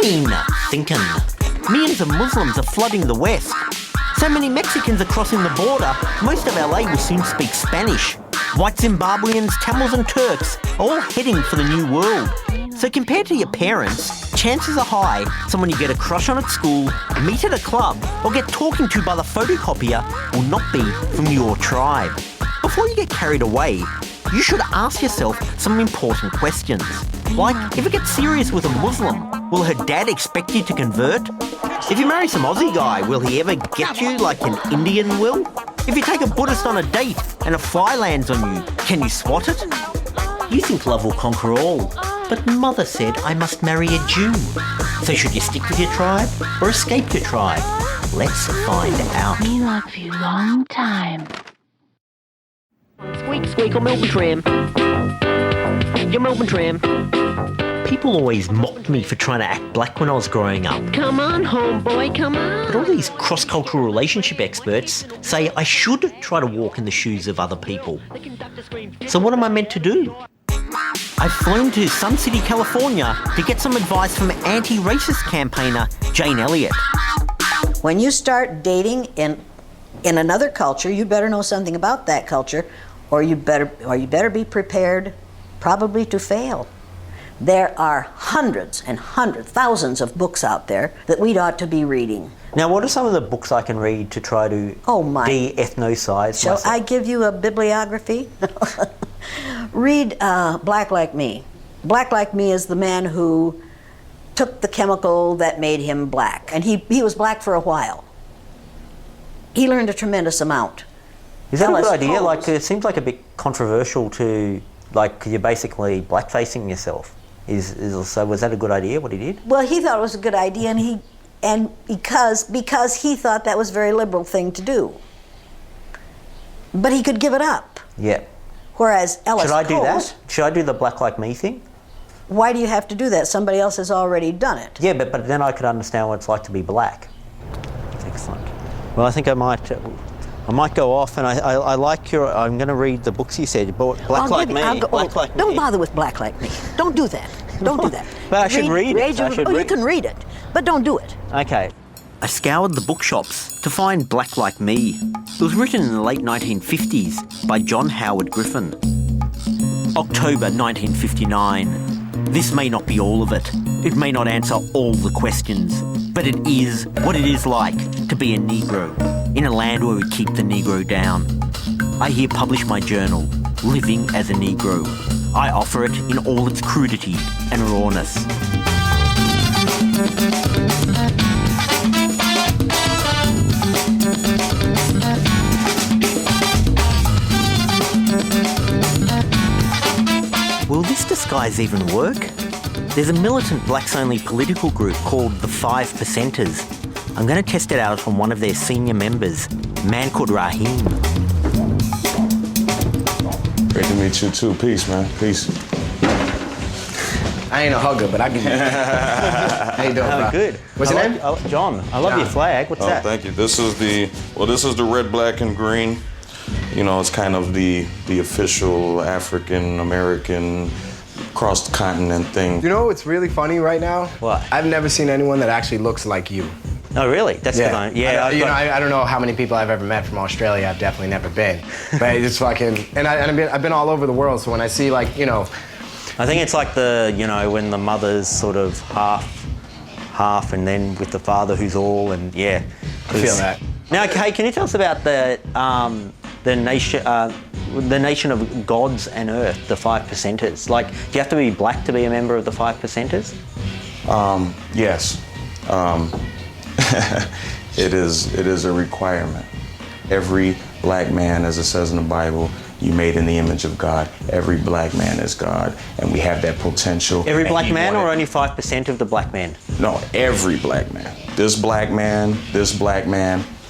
Clean thinking. Millions of Muslims are flooding the West. So many Mexicans are crossing the border, most of LA will soon speak Spanish. White Zimbabweans, Tamils and Turks are all heading for the new world. So compared to your parents, chances are high someone you get a crush on at school, meet at a club, or get talking to by the photocopier will not be from your tribe. Before you get carried away, you should ask yourself some important questions. Like, if it gets serious with a Muslim, will her dad expect you to convert? If you marry some Aussie guy, will he ever get you like an Indian will? If you take a Buddhist on a date and a fly lands on you, can you swat it? You think love will conquer all, but mother said I must marry a Jew. So should you stick with your tribe or escape your tribe? Let's find out. Me love you long time. Squeak, squeak, or Melbourne tram. Your Melbourne tram. People always mocked me for trying to act black when I was growing up. Come on, homeboy, come on. But all these cross-cultural relationship experts say I should try to walk in the shoes of other people. So what am I meant to do? I've flown to Sun City, California to get some advice from anti-racist campaigner Jane Elliott. When you start dating in another culture, you better know something about that culture, or you better be prepared probably to fail. There are hundreds and thousands of books out there that we ought to be reading. Now, what are some of the books I can read to try to de-ethnicize Shall myself? I give you a bibliography? Read Black Like Me. Black Like Me is the man who took the chemical that made him black, and he was black for a while. He learned a tremendous amount. Is that a good idea? Like, it seems like a bit controversial to, like, you're basically blackfacing yourself. So was that a good idea, what he did? Well, he thought it was a good idea, and because he thought that was a very liberal thing to do. But he could give it up. Yeah. Whereas Ellis Should I do Cole, that? Should I do the Black Like Me thing? Why do you have to do that? Somebody else has already done it. Yeah, but then I could understand what it's like to be black. Excellent. Well, I think I might go off, and I like your. I'm going to read the books you said. You bought Black Like Me. Black Like Me. Don't bother with Black Like Me. Don't do that. Don't do that. But I should read it. You can read it, but don't do it. Okay. I scoured the bookshops to find Black Like Me. It was written in the late 1950s by John Howard Griffin. October 1959. This may not be all of it. It may not answer all the questions, but it is what it is like to be a Negro in a land where we keep the Negro down. I here publish my journal, Living as a Negro. I offer it in all its crudity and rawness. Will this disguise even work? There's a militant blacks-only political group called the 5 Percenters. I'm going to test it out on one of their senior members, a man called Raheem. Great to meet you too. Peace, man. Peace. I ain't a hugger, but I can. How you doing, bro? Good. What's your name? John. I love your flag. What's that? Thank you. This is the red, black, and green. You know, it's kind of the official African American cross the continent thing. You know what's really funny right now? What? I've never seen anyone that actually looks like you. Oh, really? That's good. I don't know how many people I've ever met from Australia. I've definitely never been, but it's fucking. And I've been all over the world. So when I see like, you know, I think it's like when the mother's sort of half, and then with the father who's all, and yeah. I feel that. Now, hey, can you tell us about the nation of gods and earth, the 5 Percenters? Like, do you have to be black to be a member of the 5 Percenters? Yes. It is a requirement. Every black man, as it says in the Bible, you made in the image of God. Every black man is God, and we have that potential. Every black man, or only 5% of the black men? No, every black man. This black man,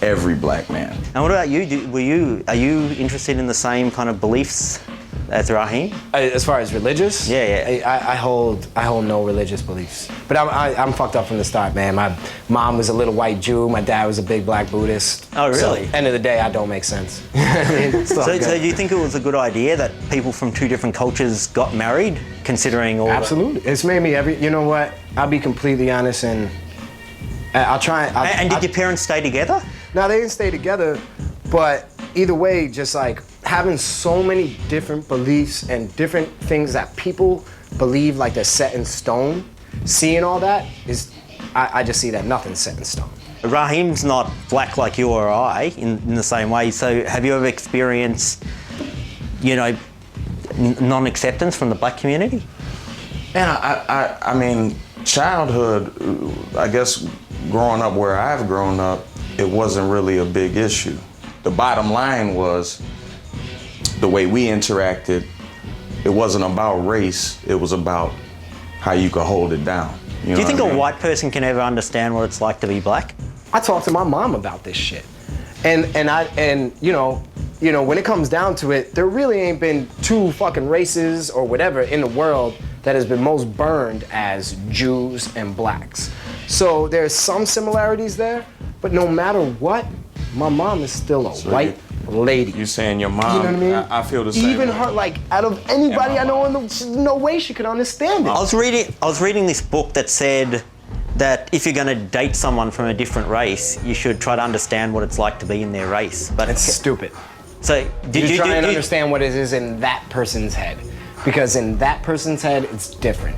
every black man. And what about you? Are you interested in the same kind of beliefs as Raheem? As far as religious, Yeah. I hold no religious beliefs. But I'm fucked up from the start, man. My mom was a little white Jew. My dad was a big black Buddhist. Oh, really? So, end of the day, I don't make sense. So do you think it was a good idea that people from two different cultures got married, considering all? Absolutely. It's made me you know what? I'll be completely honest, and I'll try. And did your parents stay together? No, they didn't stay together, but either way, just like having so many different beliefs and different things that people believe like they're set in stone, seeing all that is, I just see that nothing's set in stone. Raheem's not black like you or I in the same way, so have you ever experienced, non-acceptance from the black community? Yeah, I mean, childhood, I guess growing up where I've grown up, it wasn't really a big issue. The bottom line was the way we interacted, it wasn't about race, it was about how you could hold it down. Do you think a white person can ever understand what it's like to be black? I talked to my mom about this shit. And you know, when it comes down to it, there really ain't been two fucking races or whatever in the world that has been most burned as Jews and blacks. So there's some similarities there, but no matter what, my mom is still a white lady. You saying your mom? You know what I mean? I feel the same. Even way. her, like, out of anybody I know, no way she could understand it. I was reading this book that said that if you're going to date someone from a different race, you should try to understand what it's like to be in their race. But It's stupid. So did you try and understand what it is in that person's head? Because in that person's head, it's different.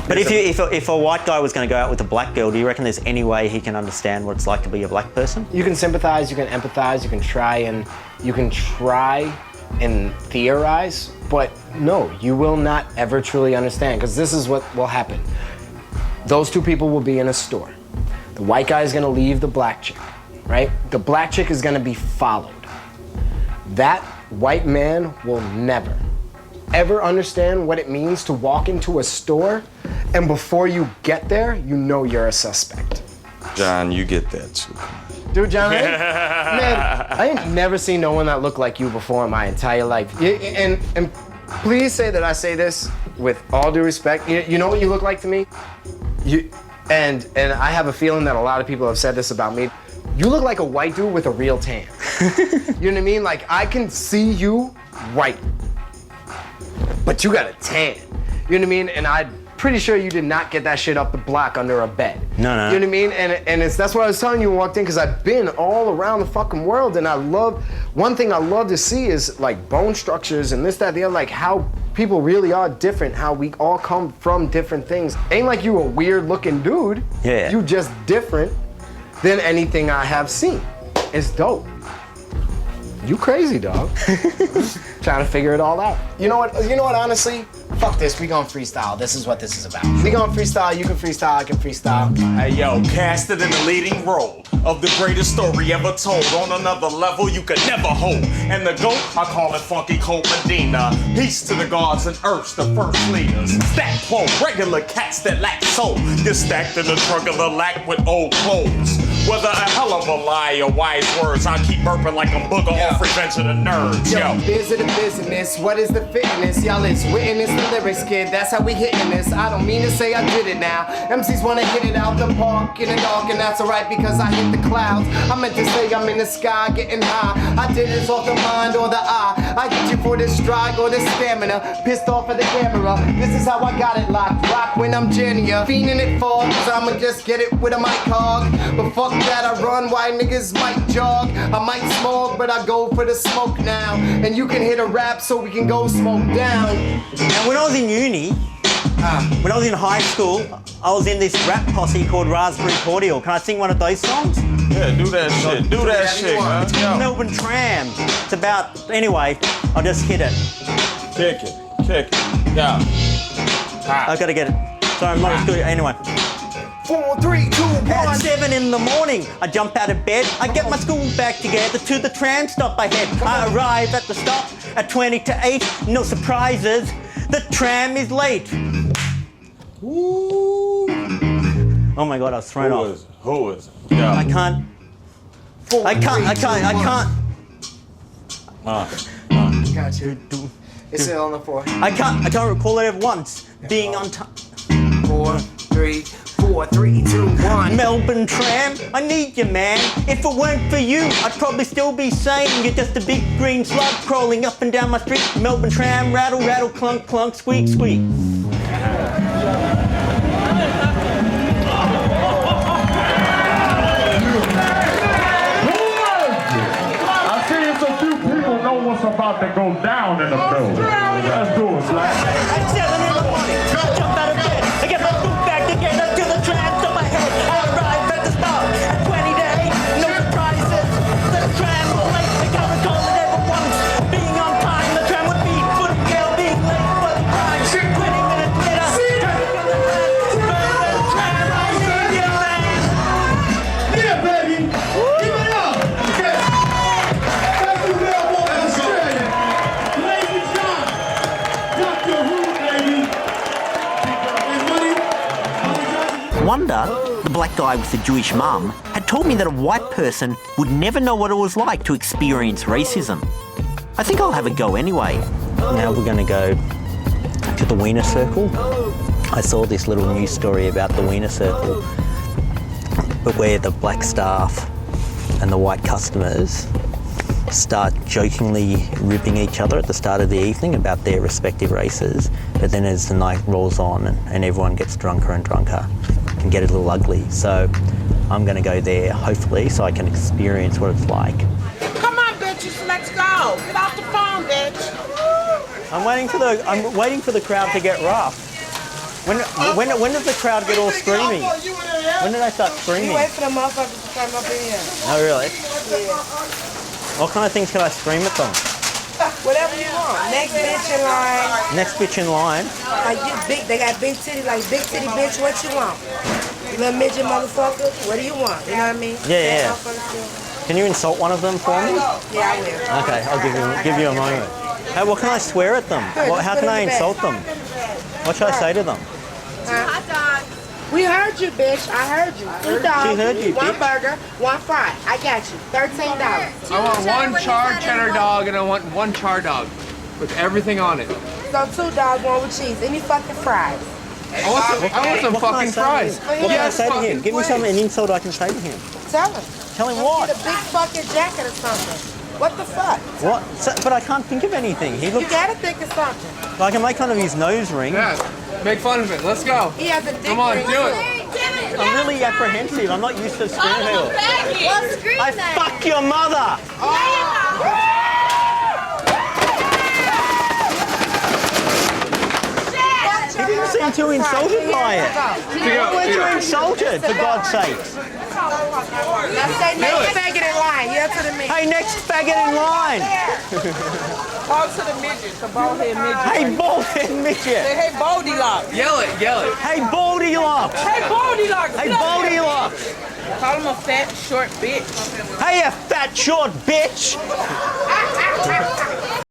But if a white guy was going to go out with a black girl, do you reckon there's any way he can understand what it's like to be a black person? You can sympathize, you can empathize, you can try and theorize, but no, you will not ever truly understand, because this is what will happen. Those two people will be in a store. The white guy is gonna leave the black chick, right? The black chick is gonna be followed. That white man will never, ever understand what it means to walk into a store, and before you get there, you know you're a suspect. John, you get that too. Dude, John, I ain't never seen no one that looked like you before in my entire life. And please say that I say this with all due respect. You know what you look like to me? And I have a feeling that a lot of people have said this about me. You look like a white dude with a real tan. You know what I mean? Like, I can see you white, but you got a tan. You know what I mean? And I'm pretty sure you did not get that shit up the block under a bed. No. You know what I mean? And that's what I was telling you when I walked in, because I've been all around the fucking world, and one thing I love to see is like bone structures and this, that, the other, like how people really are different, how we all come from different things. Ain't like you a weird looking dude. Yeah. You just different than anything I have seen. It's dope. You crazy, dog. Trying to figure it all out. You know what, honestly? Fuck this, we gonna freestyle. This is what this is about. We gonna freestyle, you can freestyle, I can freestyle. Hey yo, casted in the leading role of the greatest story ever told. On another level you could never hold. And the GOAT, I call it Funky Cold Medina. Peace to the gods and earths, the first leaders. Stack quo, regular cats that lack soul. Get stacked in the trunk of the lack with old clothes. Whether a hell of a lie or wise words, I keep burping like I'm booger off Revenge of the Nerds. Yo. Biz of the business, what is the fitness? Y'all is witness the lyrics, kid, that's how we hitting this. I don't mean to say I did it now. MCs wanna hit it out the park in the dark, and that's alright because I hit the clouds. I meant to say I'm in the sky getting high. I did this off the mind or the eye. I get you for this strike or this stamina. Pissed off at the camera. This is how I got it locked. Rock when I'm Jania. Fiending it for, cause I'ma just get it with a mic hog. But fuck that, I run while niggas might jog. I might smoke, but I go for the smoke now. And you can hit a rap so we can go smoke down. And when I was in uni, when I was in high school, I was in this rap posse called Raspberry Cordial. Can I sing one of those songs? Yeah, do that shit. Do that shit, man. Yo. Melbourne Tram. It's about, anyway, I'll just hit it. Kick it. Yeah. I gotta get it. Sorry, I'm not as good. Anyway. 4, 3, 2, 1. At 7 in the morning, I jump out of bed. I get my school bag together to the tram stop I head. I arrive at the stop at 20 to 8. No surprises. The tram is late. Ooh. Oh my God, I was thrown off. Who is it? Yeah. I can't. I can't. Got you. It's still on the floor. I can't recall it ever once being on time. 4, 3, 4, 3, 2, 1. Melbourne tram, I need you, man. If it weren't for you, I'd probably still be saying you're just a big green slug crawling up and down my street. Melbourne tram, rattle, rattle, clunk, clunk, squeak, squeak. What's about to go down in the building? Let's do it, Black. At 7 in the morning, I jump out of bed. I get my boot back together to the tram to my head. I arrive at the stop at 20 to 8. No surprises. The tram was late. I can't recall it ever once being on time. The tram would be foot girl being late for the crime. 20 minutes later, turning on the tram. Burn the tram. I need you, man. Yeah, baby. Give it up. Okay. Thank you, Billboard Australia. Ladies John. Dr. Who, baby. And Money Wonder, the black guy with the Jewish mum, had told me that a white person would never know what it was like to experience racism. I think I'll have a go anyway. Now we're going to go to the Wiener Circle. I saw this little news story about the Wiener Circle, but where the black staff and the white customers start jokingly ribbing each other at the start of the evening about their respective races, but then as the night rolls on and everyone gets drunker and drunker, it can get a little ugly. So I'm going to go there, hopefully, so I can experience what it's like. Come on, bitches, let's go. Get off the phone, bitch. I'm waiting for the crowd to get rough. When does the crowd get all screaming? When did I start screaming? You wait for the motherfuckers to come up in here. Oh, really? Yeah. What kind of things can I scream at them? Whatever you want. Next bitch in line. Next bitch in line. Like you big, they got big titty, like big titty bitch, what you want? You little midget motherfucker, what do you want? You know what I mean? Yeah. Can you insult one of them for me? Yeah, I will. Okay, I'll give you a moment. Hey, what can I swear at them? How can I insult them? What should I say to them? Hot dog. We heard you, bitch. I heard you. 2 dogs. She heard you, One bitch. burger, 1 fry. I got you. $13. I want 1 charred cheddar dog and I want 1 char dog with everything on it. So 2 dogs, 1 with cheese. Any fucking fries. I want some What can I fucking say to fries. him? What can I say to him? Give me an insult I can say to him. Tell him. Tell him Go what? Get a big fucking jacket or something. What the fuck? What? But I can't think of anything. He You looks gotta think of something. like I can make fun of his nose ring. Yeah, make fun of it. Let's go. He has a dick Come on, ring. do it. I'm really apprehensive. I'm not used to screaming. Well, scream I then. fuck your mother! He didn't seem too insulted by it. Why weren't you insulted, for God's sake? Let's say next faggot in line. Yeah, to the midget. Hey, next faggot in line! Call to the midget, the bald head midget. Hey, bald-head midget! Hey, Baldy Lock. Yell it, yell it. Hey, baldy locks! Hey, Baldy Lock. Hey, baldy locks! Call him a fat, short bitch. Hey, you fat, short bitch!